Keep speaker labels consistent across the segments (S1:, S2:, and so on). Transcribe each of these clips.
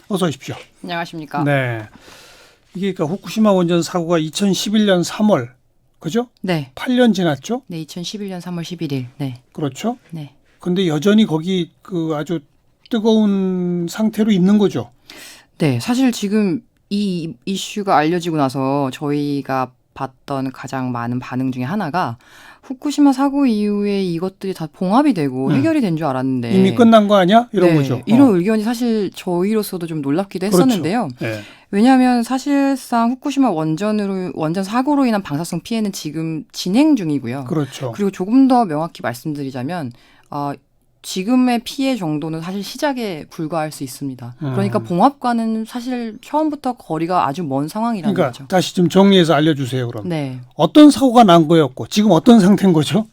S1: 어서 오십시오.
S2: 안녕하십니까.
S1: 네. 이게 그러니까 후쿠시마 원전 사고가 2011년 3월, 그죠?
S2: 네.
S1: 8년 지났죠?
S2: 네, 2011년 3월 11일. 네.
S1: 그렇죠?
S2: 네.
S1: 근데 여전히 거기 그 아주 뜨거운 상태로 있는 거죠.
S2: 네, 사실 지금 이 이슈가 알려지고 나서 저희가 봤던 가장 많은 반응 중에 하나가 후쿠시마 사고 이후에 이것들이 다 봉합이 되고 해결이 된 줄 알았는데
S1: 이미 끝난 거 아니야? 이런
S2: 네,
S1: 거죠.
S2: 이런 의견이 사실 저희로서도 좀 놀랍기도 했었는데요.
S1: 그렇죠. 네.
S2: 왜냐하면 사실상 후쿠시마 원전 사고로 인한 방사성 피해는 지금 진행 중이고요.
S1: 그렇죠.
S2: 그리고 조금 더 명확히 말씀드리자면 지금의 피해 정도는 사실 시작에 불과할 수 있습니다. 그러니까 봉합과는 사실 처음부터 거리가 아주 먼 상황이라는
S1: 그러니까
S2: 거죠.
S1: 다시 좀 정리해서 알려주세요. 그럼
S2: 네.
S1: 어떤 사고가 난 거였고 지금 어떤 상태인 거죠?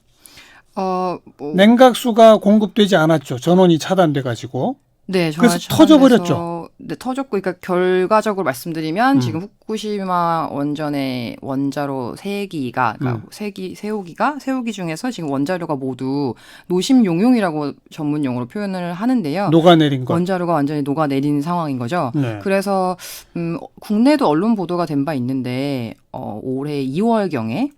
S1: 냉각수가 공급되지 않았죠. 전원이 차단돼 가지고.
S2: 네,
S1: 그래서 터져버렸죠.
S2: 네, 터졌고, 그러니까 결과적으로 말씀드리면 지금 후쿠시마 원전의 원자로 3기가, 그러니까 세호기 중에서 지금 원자료가 모두 노심용용이라고 전문 용어로 표현을 하는데요.
S1: 녹아내린 것.
S2: 원자료가 완전히 녹아내린 상황인 거죠.
S1: 네.
S2: 그래서 국내도 언론 보도가 된 바 있는데 올해 2월경에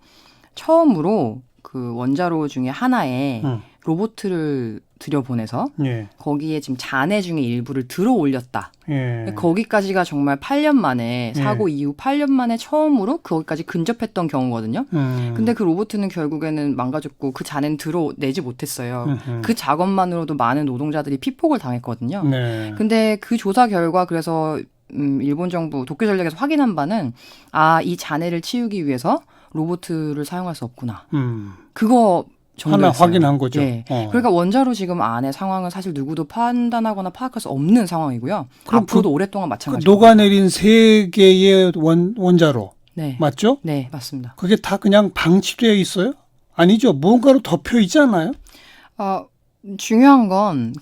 S2: 처음으로 그 원자로 중에 하나에 로봇을 들여보내서
S1: 예.
S2: 거기에 지금 잔해 중에 일부를 들어 올렸다.
S1: 예.
S2: 거기까지가 정말 8년 만에 사고 이후 8년 만에 처음으로 거기까지 근접했던 경우거든요. 근데 그 로봇은 결국에는 망가졌고 그 잔해는 들어내지 못했어요. 그 작업만으로도 많은 노동자들이 피폭을 당했거든요.
S1: 네.
S2: 근데 그 조사 결과 그래서 일본 정부 도쿄전력에서 확인한 바는 이 잔해를 치우기 위해서 로봇을 사용할 수 없구나. 그거
S1: 하나
S2: 정도였어요.
S1: 확인한 거죠.
S2: 네. 그러니까 원자로 지금 안에 상황은 사실 누구도 판단하거나 파악할 수 없는 상황이고요.
S1: 그럼
S2: 앞으로도 오랫동안 마찬가지입니다.
S1: 녹아내린 3개의 원자로
S2: 네.
S1: 맞죠?
S2: 네, 맞습니다.
S1: 그게 다 그냥 방치되어 있어요? 아니죠. 뭔가로 덮여 있지 않아요?
S2: 중요한 건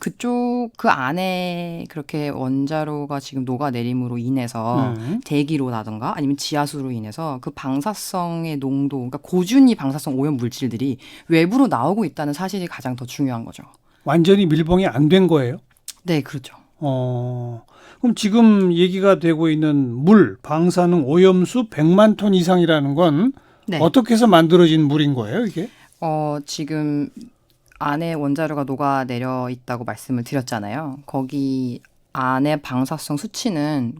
S2: 그 안에 그렇게 원자로가 지금 녹아내림으로 인해서 대기로라든가 아니면 지하수로 인해서 그 방사성의 농도, 그러니까 고준위 방사성 오염 물질들이 외부로 나오고 있다는 사실이 가장 더 중요한 거죠.
S1: 완전히 밀봉이 안 된 거예요?
S2: 네, 그렇죠.
S1: 그럼 지금 얘기가 되고 있는 물, 방사능 오염수 100만 톤 이상이라는 건
S2: 네.
S1: 어떻게 해서 만들어진 물인 거예요, 이게?
S2: 지금 안에 원자로가 녹아내려 있다고 말씀을 드렸잖아요. 거기 안에 방사성 수치는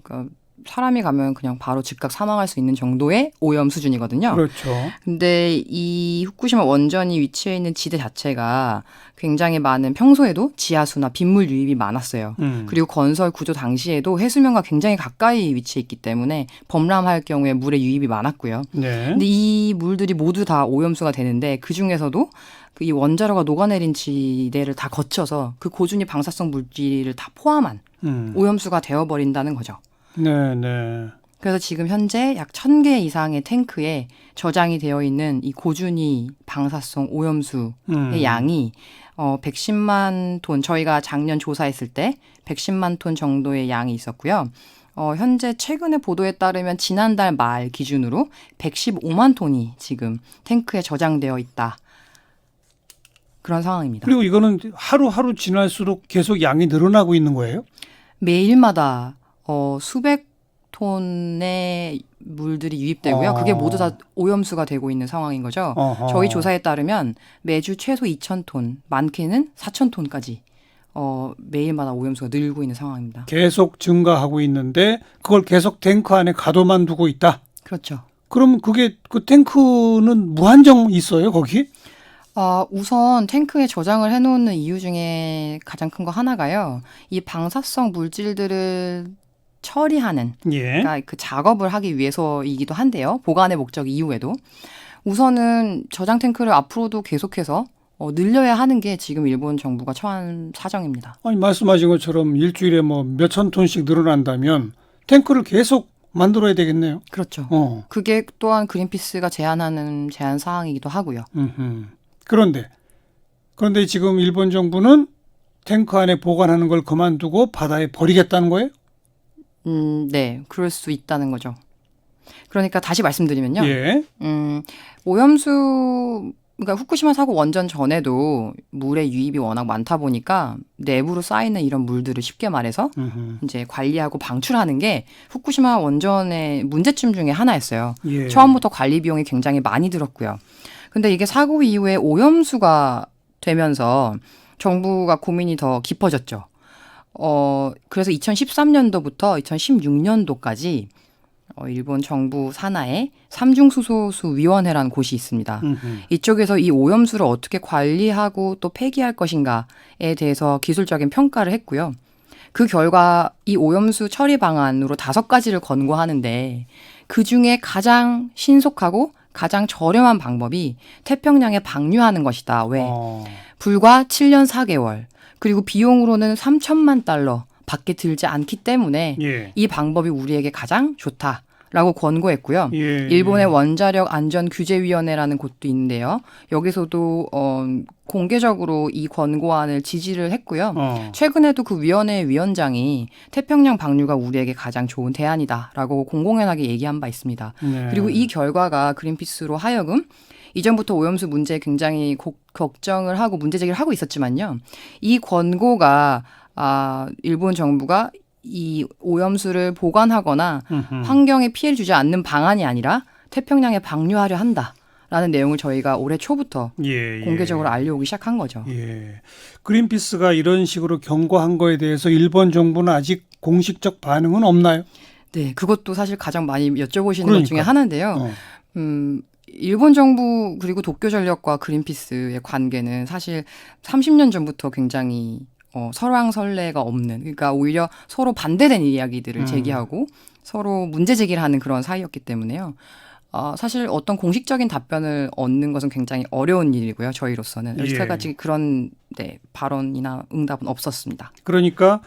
S2: 사람이 가면 그냥 바로 즉각 사망할 수 있는 정도의 오염 수준이거든요.
S1: 그렇죠.
S2: 근데 이 후쿠시마 원전이 위치해 있는 지대 자체가 굉장히 많은 평소에도 지하수나 빗물 유입이 많았어요. 그리고 건설 구조 당시에도 해수면과 굉장히 가까이 위치해 있기 때문에 범람할 경우에 물의 유입이 많았고요.
S1: 네.
S2: 근데 이 물들이 모두 다 오염수가 되는데 그중에서도 이 원자로가 녹아내린 지대를 다 거쳐서 그 고준위 방사성 물질을 다 포함한 오염수가 되어버린다는 거죠.
S1: 네, 네.
S2: 그래서 지금 현재 약 1,000개 이상의 탱크에 저장이 되어 있는 이 고준위 방사성 오염수의 양이 110만 톤, 저희가 작년 조사했을 때 110만 톤 정도의 양이 있었고요. 현재 최근의 보도에 따르면 지난달 말 기준으로 115만 톤이 지금 탱크에 저장되어 있다. 그런 상황입니다.
S1: 그리고 이거는 하루하루 지날수록 계속 양이 늘어나고 있는 거예요?
S2: 매일마다 수백 톤의 물들이 유입되고요. 그게 모두 다 오염수가 되고 있는 상황인 거죠. 저희 조사에 따르면 매주 최소 2,000톤, 많게는 4,000톤까지 매일마다 오염수가 늘고 있는 상황입니다.
S1: 계속 증가하고 있는데 그걸 계속 탱크 안에 가둬만 두고 있다?
S2: 그렇죠.
S1: 그럼 그게 그 탱크는 무한정 있어요, 거기?
S2: 우선 탱크에 저장을 해놓는 이유 중에 가장 큰 거 하나가요. 이 방사성 물질들을 처리하는, 그러니까 그 작업을 하기 위해서이기도 한데요. 보관의 목적 이후에도. 우선은 저장 탱크를 앞으로도 계속해서 늘려야 하는 게 지금 일본 정부가 처한 사정입니다.
S1: 아니, 말씀하신 것처럼 일주일에 뭐 몇천 톤씩 늘어난다면 탱크를 계속 만들어야 되겠네요.
S2: 그렇죠. 그게 또한 그린피스가 제한 사항이기도 하고요.
S1: 그런데 지금 일본 정부는 탱크 안에 보관하는 걸 그만두고 바다에 버리겠다는 거예요?
S2: 네, 그럴 수 있다는 거죠. 그러니까 다시 말씀드리면요.
S1: 예.
S2: 오염수는 그러니까 후쿠시마 사고 원전 전에도 물의 유입이 워낙 많다 보니까 내부로 쌓이는 이런 물들을 쉽게 말해서 이제 관리하고 방출하는 게 후쿠시마 원전의 문제점 중에 하나였어요.
S1: 예.
S2: 처음부터 관리 비용이 굉장히 많이 들었고요. 근데 이게 사고 이후에 오염수가 되면서 정부가 고민이 더 깊어졌죠. 그래서 2013년도부터 2016년도까지 일본 정부 산하에 삼중수소수위원회라는 곳이 있습니다. 이쪽에서 이 오염수를 어떻게 관리하고 또 폐기할 것인가에 대해서 기술적인 평가를 했고요. 그 결과 이 오염수 처리 방안으로 5가지를 권고하는데 그중에 가장 신속하고 가장 저렴한 방법이 태평양에 방류하는 것이다. 왜? 불과 7년 4개월 그리고 비용으로는 3천만 달러 밖에 들지 않기 때문에
S1: 예.
S2: 이 방법이 우리에게 가장 좋다라고 권고했고요.
S1: 예.
S2: 일본의 원자력 안전 규제위원회라는 곳도 있는데요. 여기서도 공개적으로 이 권고안을 지지를 했고요. 최근에도 그 위원회 위원장이 태평양 방류가 우리에게 가장 좋은 대안이다라고 공공연하게 얘기한 바 있습니다.
S1: 네.
S2: 그리고 이 결과가 그린피스로 하여금 이전부터 오염수 문제에 굉장히 걱정을 하고 문제 제기를 하고 있었지만요. 이 권고가 일본 정부가 이 오염수를 보관하거나 환경에 피해를 주지 않는 방안이 아니라 태평양에 방류하려 한다라는 내용을 저희가 올해 초부터 공개적으로 알려오기 시작한 거죠.
S1: 예. 그린피스가 이런 식으로 경고한 거에 대해서 일본 정부는 아직 공식적 반응은 없나요?
S2: 네, 그것도 사실 가장 많이 여쭤보시는
S1: 그러니까.
S2: 것 중에 하나인데요. 일본 정부 그리고 도쿄전력과 그린피스의 관계는 사실 30년 전부터 굉장히 설왕설래가 없는 그러니까 오히려 서로 반대된 이야기들을 제기하고 서로 문제 제기를 하는 그런 사이였기 때문에요. 사실 어떤 공식적인 답변을 얻는 것은 굉장히 어려운 일이고요. 저희로서는 여태까지 그런 발언이나 응답은 없었습니다.
S1: 그러니까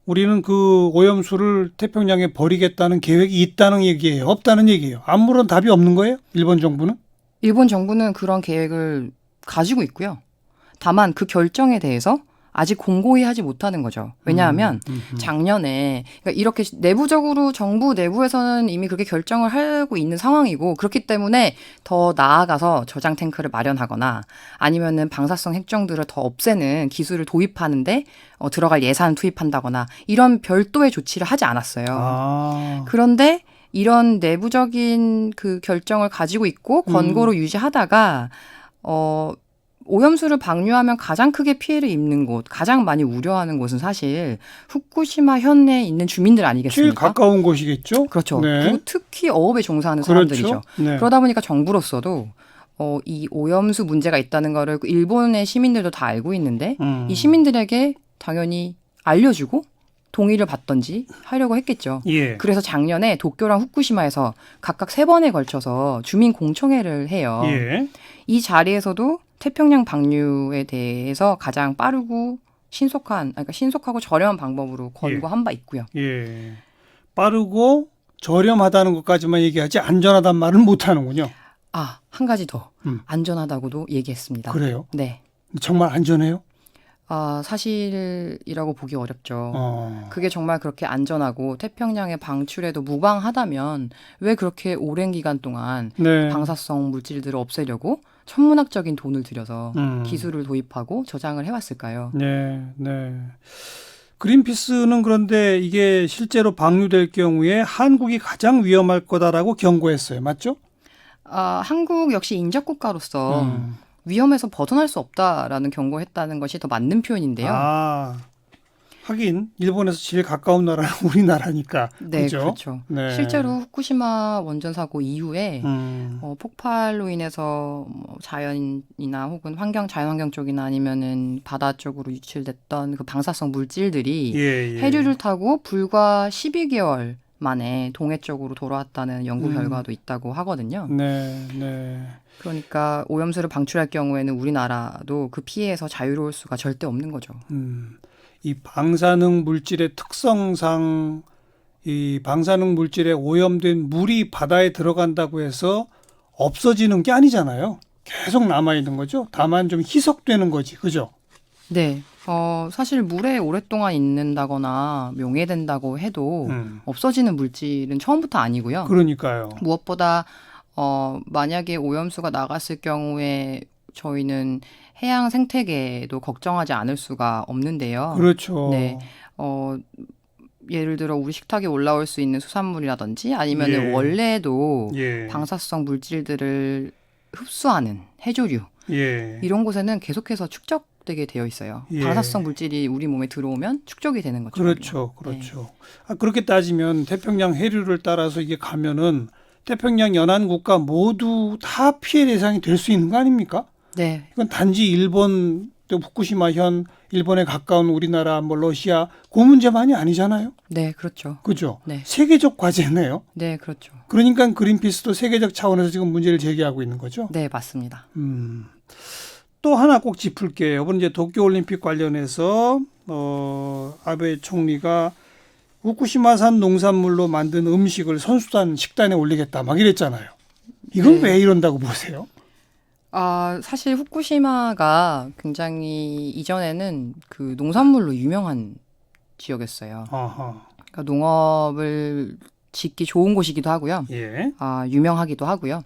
S1: 우리는 그 오염수를 태평양에 버리겠다는 계획이 있다는 얘기예요? 없다는 얘기예요? 아무런 답이 없는 거예요? 일본 정부는?
S2: 일본 정부는 그런 계획을 가지고 있고요. 다만 그 결정에 대해서 아직 공고히 하지 못하는 거죠. 왜냐하면 작년에 그러니까 이렇게 내부적으로 정부 내부에서는 이미 그렇게 결정을 하고 있는 상황이고 그렇기 때문에 더 나아가서 저장 탱크를 마련하거나 아니면은 방사성 핵정들을 더 없애는 기술을 도입하는데 들어갈 예산 투입한다거나 이런 별도의 조치를 하지 않았어요. 그런데 이런 내부적인 그 결정을 가지고 있고 권고로 유지하다가 오염수를 방류하면 가장 크게 피해를 입는 곳, 가장 많이 우려하는 곳은 사실 후쿠시마 현내에 있는 주민들 아니겠습니까?
S1: 제일 가까운 곳이겠죠?
S2: 그렇죠.
S1: 네.
S2: 그리고 특히 어업에 종사하는 사람들이죠.
S1: 그렇죠. 네.
S2: 그러다 보니까 정부로서도 이 오염수 문제가 있다는 거를 일본의 시민들도 다 알고 있는데 이 시민들에게 당연히 알려주고 동의를 받던지 하려고 했겠죠.
S1: 예.
S2: 그래서 작년에 도쿄랑 후쿠시마에서 각각 3번에 걸쳐서 주민 공청회를 해요.
S1: 예.
S2: 이 자리에서도 태평양 방류에 대해서 가장 빠르고 신속하고 저렴한 방법으로 권고한 바 있고요.
S1: 예. 빠르고 저렴하다는 것까지만 얘기하지 안전하단 말은 못 하는군요.
S2: 한 가지 더 안전하다고도 얘기했습니다.
S1: 그래요?
S2: 네.
S1: 정말 안전해요?
S2: 사실이라고 보기 어렵죠. 그게 정말 그렇게 안전하고 태평양의 방출에도 무방하다면 왜 그렇게 오랜 기간 동안 방사성 물질들을 없애려고 천문학적인 돈을 들여서 기술을 도입하고 저장을 해왔을까요?
S1: 네, 네. 그린피스는 그런데 이게 실제로 방류될 경우에 한국이 가장 위험할 거다라고 경고했어요. 맞죠?
S2: 한국 역시 인접국가로서 위험에서 벗어날 수 없다라는 경고했다는 것이 더 맞는 표현인데요.
S1: 하긴 일본에서 제일 가까운 나라는 우리나라니까.
S2: 네,
S1: 그죠?
S2: 그렇죠.
S1: 네.
S2: 실제로 후쿠시마 원전 사고 이후에 폭발로 인해서 자연이나 혹은 자연환경 쪽이나 아니면은 바다 쪽으로 유출됐던 그 방사성 물질들이 해류를 타고 불과 12개월 만에 동해 쪽으로 돌아왔다는 연구 결과도 있다고 하거든요.
S1: 네, 네.
S2: 그러니까 오염수를 방출할 경우에는 우리나라도 그 피해에서 자유로울 수가 절대 없는 거죠.
S1: 이 방사능 물질의 특성상 이 방사능 물질에 오염된 물이 바다에 들어간다고 해서 없어지는 게 아니잖아요. 계속 남아있는 거죠. 다만 좀 희석되는 거지. 그죠?
S2: 네. 사실 물에 오랫동안 있는다거나 용해된다고 해도 없어지는 물질은 처음부터 아니고요.
S1: 그러니까요.
S2: 무엇보다 만약에 오염수가 나갔을 경우에 저희는 해양 생태계도 걱정하지 않을 수가 없는데요.
S1: 그렇죠.
S2: 네. 예를 들어 우리 식탁에 올라올 수 있는 수산물이라든지 아니면
S1: 예.
S2: 원래도
S1: 예.
S2: 방사성 물질들을 흡수하는 해조류
S1: 예.
S2: 이런 곳에는 계속해서 축적되게 되어 있어요.
S1: 예.
S2: 방사성 물질이 우리 몸에 들어오면 축적이 되는 거죠.
S1: 그렇죠. 그렇죠. 그렇게 따지면 태평양 해류를 따라서 이게 가면은 태평양 연안 국가 모두 다 피해 대상이 될 수 있는 거 아닙니까?
S2: 네.
S1: 이건 단지 일본 또 후쿠시마현 일본에 가까운 우리나라 뭐 러시아 그 문제만이 아니잖아요.
S2: 네, 그렇죠.
S1: 그죠?
S2: 네.
S1: 세계적 과제네요.
S2: 네, 그렇죠.
S1: 그러니까 그린피스도 세계적 차원에서 지금 문제를 제기하고 있는 거죠.
S2: 네, 맞습니다.
S1: 또 하나 꼭 짚을게요. 이번 이제 도쿄올림픽 관련해서 아베 총리가 후쿠시마산 농산물로 만든 음식을 선수단 식단에 올리겠다 막 이랬잖아요. 이건
S2: 네.
S1: 왜 이런다고 보세요?
S2: 사실 후쿠시마가 굉장히 이전에는 그 농산물로 유명한 지역이었어요.
S1: 아하.
S2: 그러니까 농업을 짓기 좋은 곳이기도 하고요.
S1: 예.
S2: 유명하기도 하고요.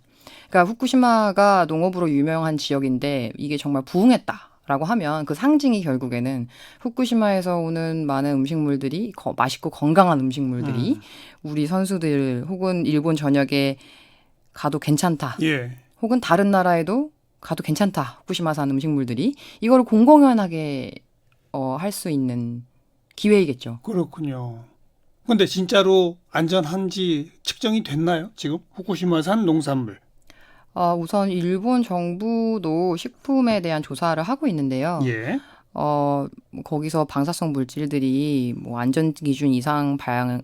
S2: 그러니까 후쿠시마가 농업으로 유명한 지역인데 이게 정말 부흥했다라고 하면 그 상징이 결국에는 후쿠시마에서 오는 많은 음식물들이 맛있고 건강한 음식물들이 우리 선수들 혹은 일본 전역에 가도 괜찮다.
S1: 예.
S2: 혹은 다른 나라에도 가도 괜찮다. 후쿠시마산 음식물들이 이걸 공공연하게 할 수 있는 기회이겠죠.
S1: 그렇군요. 근데 진짜로 안전한지 측정이 됐나요? 지금 후쿠시마산 농산물.
S2: 우선 일본 정부도 식품에 대한 조사를 하고 있는데요.
S1: 예.
S2: 거기서 방사성 물질들이 뭐 안전 기준 이상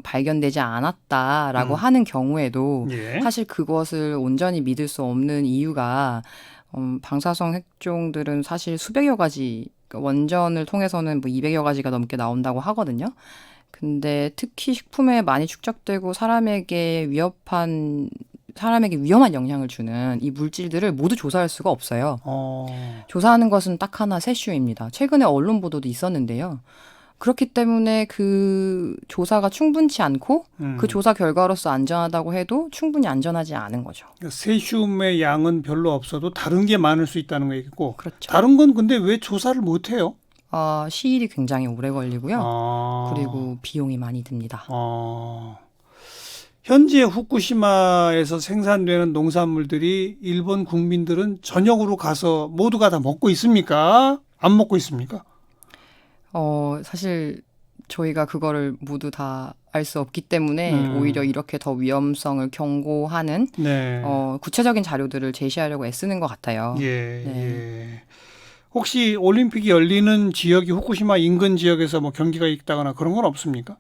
S2: 발견되지 않았다라고 하는 경우에도
S1: 예.
S2: 사실 그것을 온전히 믿을 수 없는 이유가 방사성 핵종들은 사실 수백여 가지, 그러니까 원전을 통해서는 뭐 200여 가지가 넘게 나온다고 하거든요. 근데 특히 식품에 많이 축적되고 사람에게 위험한 영향을 주는 이 물질들을 모두 조사할 수가 없어요. 조사하는 것은 딱 하나 세슈입니다. 최근에 언론 보도도 있었는데요. 그렇기 때문에 그 조사가 충분치 않고 그 조사 결과로서 안전하다고 해도 충분히 안전하지 않은 거죠.
S1: 세슘의 양은 별로 없어도 다른 게 많을 수 있다는 거겠고.
S2: 그렇죠.
S1: 다른 건 근데 왜 조사를 못 해요?
S2: 시일이 굉장히 오래 걸리고요.
S1: 그리고
S2: 그리고 비용이 많이 듭니다.
S1: 현재 후쿠시마에서 생산되는 농산물들이 일본 국민들은 전역으로 가서 모두가 다 먹고 있습니까? 안 먹고 있습니까?
S2: 사실 저희가 그거를 모두 다 알 수 없기 때문에 오히려 이렇게 더 위험성을 경고하는
S1: 네.
S2: 구체적인 자료들을 제시하려고 애쓰는 것 같아요.
S1: 예,
S2: 네.
S1: 예. 혹시 올림픽이 열리는 지역이 후쿠시마 인근 지역에서 뭐 경기가 있다거나 그런 건 없습니까?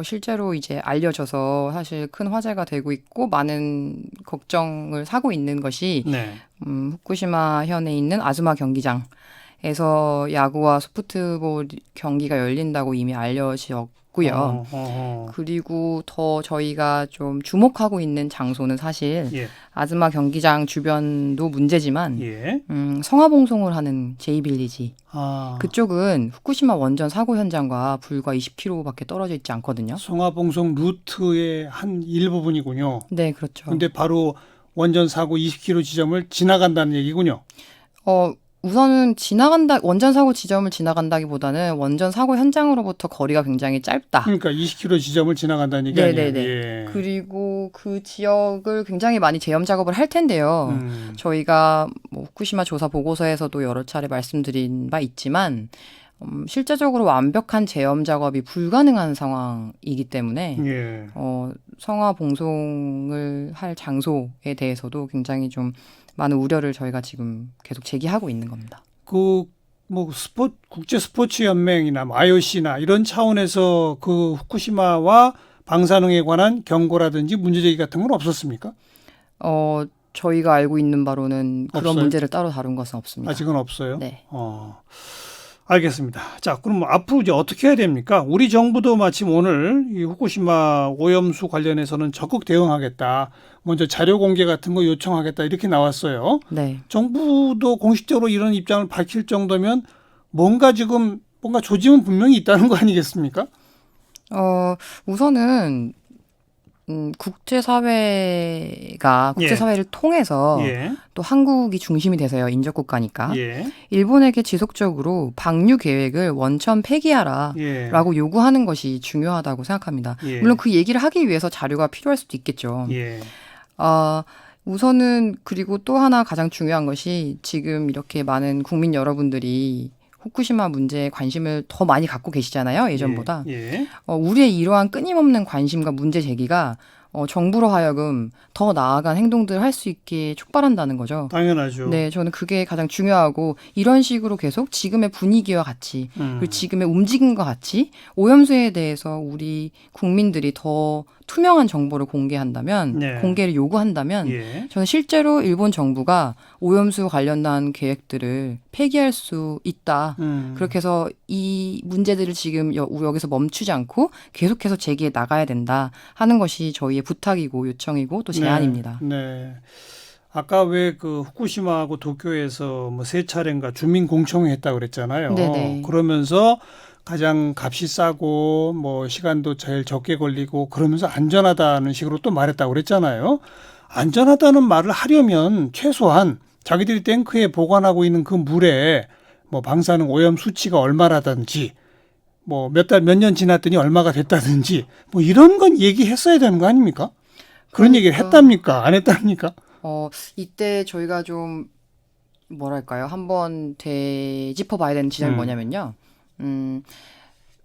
S2: 실제로 이제 알려져서 사실 큰 화제가 되고 있고 많은 걱정을 사고 있는 것이
S1: 네.
S2: 후쿠시마 현에 있는 아즈마 경기장에서 야구와 소프트볼 경기가 열린다고 이미 알려졌고요. 그리고 더 저희가 좀 주목하고 있는 장소는 사실
S1: 예.
S2: 아즈마 경기장 주변도 문제지만
S1: 예.
S2: 성화봉송을 하는 제이빌리지 그쪽은
S1: 그
S2: 후쿠시마 원전 사고 현장과 불과 20km밖에 떨어져 있지 않거든요.
S1: 송화봉송 루트의 한 일부분이군요.
S2: 네, 그렇죠.
S1: 근데 바로 원전 사고 20km 지점을 지나간다는 얘기군요.
S2: 우선은 원전 사고 지점을 지나간다기보다는 원전 사고 현장으로부터 거리가 굉장히 짧다.
S1: 그러니까 20km 지점을 지나간다는 얘기 아니에요?
S2: 네네네.
S1: 예.
S2: 그리고 그 지역을 굉장히 많이 재험 작업을 할 텐데요. 저희가 뭐 후쿠시마 조사 보고서에서도 여러 차례 말씀드린 바 있지만 실제적으로 완벽한 재험 작업이 불가능한 상황이기 때문에
S1: 예.
S2: 성화 봉송을 할 장소에 대해서도 굉장히 좀 많은 우려를 저희가 지금 계속 제기하고 있는 겁니다.
S1: 뭐 국제 스포츠 연맹이나 IOC나 이런 차원에서 그 후쿠시마와 방사능에 관한 경고라든지 문제 제기 같은 건 없었습니까?
S2: 저희가 알고 있는 바로는 그런
S1: 없어요?
S2: 문제를 따로 다룬 것은 없습니다.
S1: 아직은 없어요.
S2: 네.
S1: 알겠습니다. 자, 그럼 앞으로 이제 어떻게 해야 됩니까? 우리 정부도 마침 오늘 이 후쿠시마 오염수 관련해서는 적극 대응하겠다. 먼저 자료 공개 같은 거 요청하겠다. 이렇게 나왔어요.
S2: 네.
S1: 정부도 공식적으로 이런 입장을 밝힐 정도면 뭔가 조짐은 분명히 있다는 거 아니겠습니까?
S2: 우선은 국제사회를 통해서
S1: 예.
S2: 또 한국이 중심이 돼서요. 인접국가니까.
S1: 예.
S2: 일본에게 지속적으로 방류 계획을 원천 폐기하라.
S1: 예.
S2: 라고 요구하는 것이 중요하다고 생각합니다.
S1: 예.
S2: 물론 그 얘기를 하기 위해서 자료가 필요할 수도 있겠죠.
S1: 예.
S2: 우선은 그리고 또 하나 가장 중요한 것이 지금 이렇게 많은 국민 여러분들이 후쿠시마 문제에 관심을 더 많이 갖고 계시잖아요. 예전보다.
S1: 예.
S2: 우리의 이러한 끊임없는 관심과 문제 제기가 정부로 하여금 더 나아간 행동들을 할 수 있게 촉발한다는 거죠.
S1: 당연하죠.
S2: 네, 저는 그게 가장 중요하고 이런 식으로 계속 지금의 분위기와 같이 그리고 지금의 움직임과 같이 오염수에 대해서 우리 국민들이 더 투명한 정보를 공개한다면,
S1: 네.
S2: 공개를 요구한다면
S1: 예.
S2: 저는 실제로 일본 정부가 오염수 관련한 계획들을 폐기할 수 있다. 그렇게 해서 이 문제들을 지금 여기서 멈추지 않고 계속해서 제기해 나가야 된다 하는 것이 저희의 부탁이고 요청이고 또 제안입니다.
S1: 네. 아까 왜 그 후쿠시마하고 도쿄에서 뭐 세 차례인가 주민 공청회 했다고 그랬잖아요.
S2: 네네.
S1: 그러면서 가장 값이 싸고 뭐 시간도 제일 적게 걸리고 그러면서 안전하다는 식으로 또 말했다고 그랬잖아요. 안전하다는 말을 하려면 최소한 자기들이 탱크에 보관하고 있는 그 물에 뭐 방사능 오염 수치가 얼마라든지 뭐 몇 년 지났더니 얼마가 됐다든지 뭐 이런 건 얘기했어야 되는 거 아닙니까? 그런 얘기를 했답니까? 안 했답니까?
S2: 이때 저희가 좀 뭐랄까요? 한번 되짚어 봐야 되는 지점이 뭐냐면요.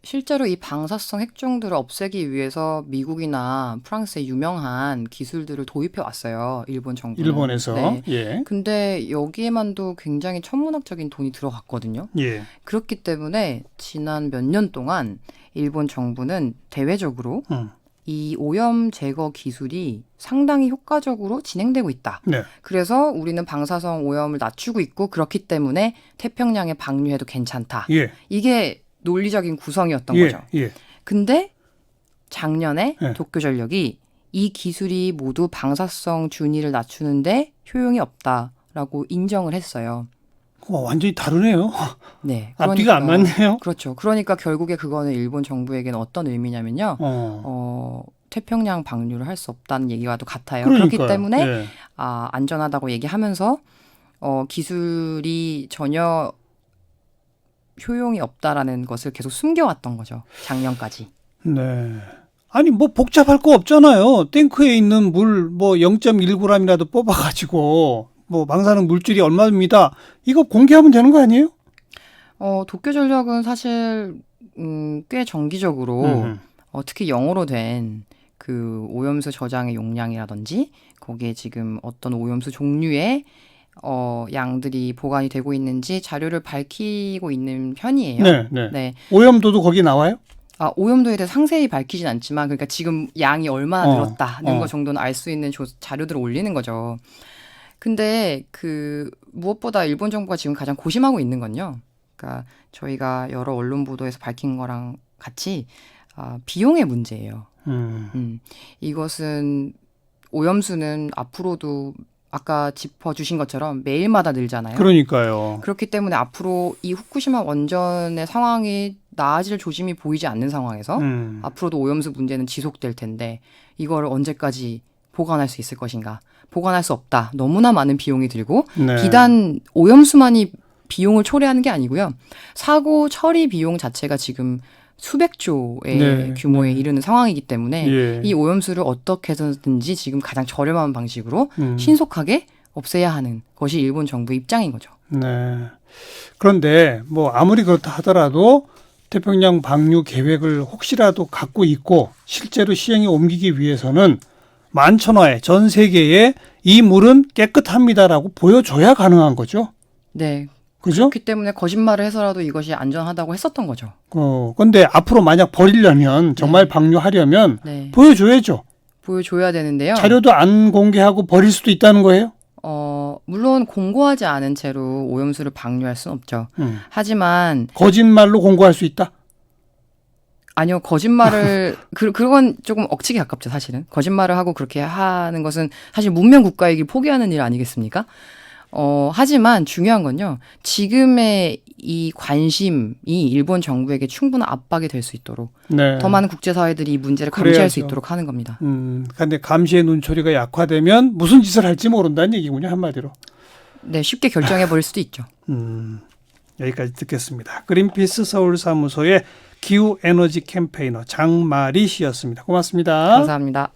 S2: 실제로 이 방사성 핵종들을 없애기 위해서 미국이나 프랑스의 유명한 기술들을 도입해 왔어요. 일본 정부는.
S1: 일본에서.
S2: 네.
S1: 예.
S2: 근데 여기에만도 굉장히 천문학적인 돈이 들어갔거든요.
S1: 예.
S2: 그렇기 때문에 지난 몇 년 동안 일본 정부는 대외적으로 이 오염 제거 기술이 상당히 효과적으로 진행되고 있다.
S1: 네.
S2: 그래서 우리는 방사성 오염을 낮추고 있고 그렇기 때문에 태평양에 방류해도 괜찮다.
S1: 예.
S2: 이게 논리적인 구성이었던
S1: 예.
S2: 거죠.
S1: 예.
S2: 근데 작년에
S1: 예.
S2: 도쿄전력이 이 기술이 모두 방사성 준위를 낮추는데 효용이 없다라고 인정을 했어요.
S1: 완전히 다르네요.
S2: 네.
S1: 앞뒤가 안 맞네요.
S2: 그렇죠. 그러니까 결국에 그거는 일본 정부에게는 어떤 의미냐면요. 태평양 방류를 할 수 없다는 얘기와도 같아요.
S1: 그러니까요.
S2: 그렇기 때문에
S1: 예.
S2: 안전하다고 얘기하면서 기술이 전혀 효용이 없다라는 것을 계속 숨겨왔던 거죠. 작년까지.
S1: 네. 아니 뭐 복잡할 거 없잖아요. 탱크에 있는 물 뭐 0.1g이라도 뽑아가지고 뭐 방사능 물질이 얼마입니다. 이거 공개하면 되는 거 아니에요?
S2: 도쿄전력은 사실 꽤 정기적으로 특히 영어로 된 그 오염수 저장의 용량이라든지 거기에 지금 어떤 오염수 종류의 양들이 보관이 되고 있는지 자료를 밝히고 있는 편이에요.
S1: 네, 네.
S2: 네.
S1: 오염도도 거기 나와요?
S2: 오염도에 대해 상세히 밝히진 않지만 그러니까 지금 양이 얼마나 늘었다는 거 정도는 알 수 있는 자료들을 올리는 거죠. 근데 무엇보다 일본 정부가 지금 가장 고심하고 있는 건요. 그러니까 저희가 여러 언론 보도에서 밝힌 거랑 같이 비용의 문제예요. 이것은 오염수는 앞으로도 아까 짚어주신 것처럼 매일마다 늘잖아요.
S1: 그러니까요.
S2: 그렇기 때문에 앞으로 이 후쿠시마 원전의 상황이 나아질 조짐이 보이지 않는 상황에서 앞으로도 오염수 문제는 지속될 텐데 이걸 언제까지 보관할 수 있을 것인가. 보관할 수 없다. 너무나 많은 비용이 들고
S1: 네.
S2: 비단 오염수만이 비용을 초래하는 게 아니고요. 사고 처리 비용 자체가 지금 수백조의
S1: 네.
S2: 규모에 이르는 상황이기 때문에
S1: 예.
S2: 이 오염수를 어떻게 해서든지 지금 가장 저렴한 방식으로 신속하게 없애야 하는 것이 일본 정부의 입장인 거죠.
S1: 네. 그런데 뭐 아무리 그렇다 하더라도 태평양 방류 계획을 혹시라도 갖고 있고 실제로 시행에 옮기기 위해서는 만천하에 전 세계에 이 물은 깨끗합니다라고 보여줘야 가능한 거죠.
S2: 네.
S1: 그죠?
S2: 그렇기 때문에 거짓말을 해서라도 이것이 안전하다고 했었던 거죠.
S1: 근데 앞으로 만약 버리려면 정말 방류하려면
S2: 네.
S1: 보여줘야죠.
S2: 보여줘야 되는데요.
S1: 자료도 안 공개하고 버릴 수도 있다는 거예요?
S2: 물론 공고하지 않은 채로 오염수를 방류할 수는 없죠. 하지만
S1: 거짓말로 공고할 수 있다?
S2: 아니요, 거짓말을 그건 조금 억측에 가깝죠, 사실은. 거짓말을 하고 그렇게 하는 것은 사실 문명 국가이길 포기하는 일 아니겠습니까? 하지만 중요한 건요. 지금의 이 관심이 일본 정부에게 충분한 압박이 될 수 있도록
S1: 네.
S2: 더 많은 국제사회들이 이 문제를 감시할
S1: 그래야죠.
S2: 수 있도록 하는 겁니다.
S1: 근데 감시의 눈초리가 약화되면 무슨 짓을 할지 모른다는 얘기군요, 한마디로.
S2: 네, 쉽게 결정해 버릴 수도 있죠.
S1: 여기까지 듣겠습니다. 그린피스 서울사무소의 기후에너지 캠페이너 장마리 씨였습니다. 고맙습니다.
S2: 감사합니다.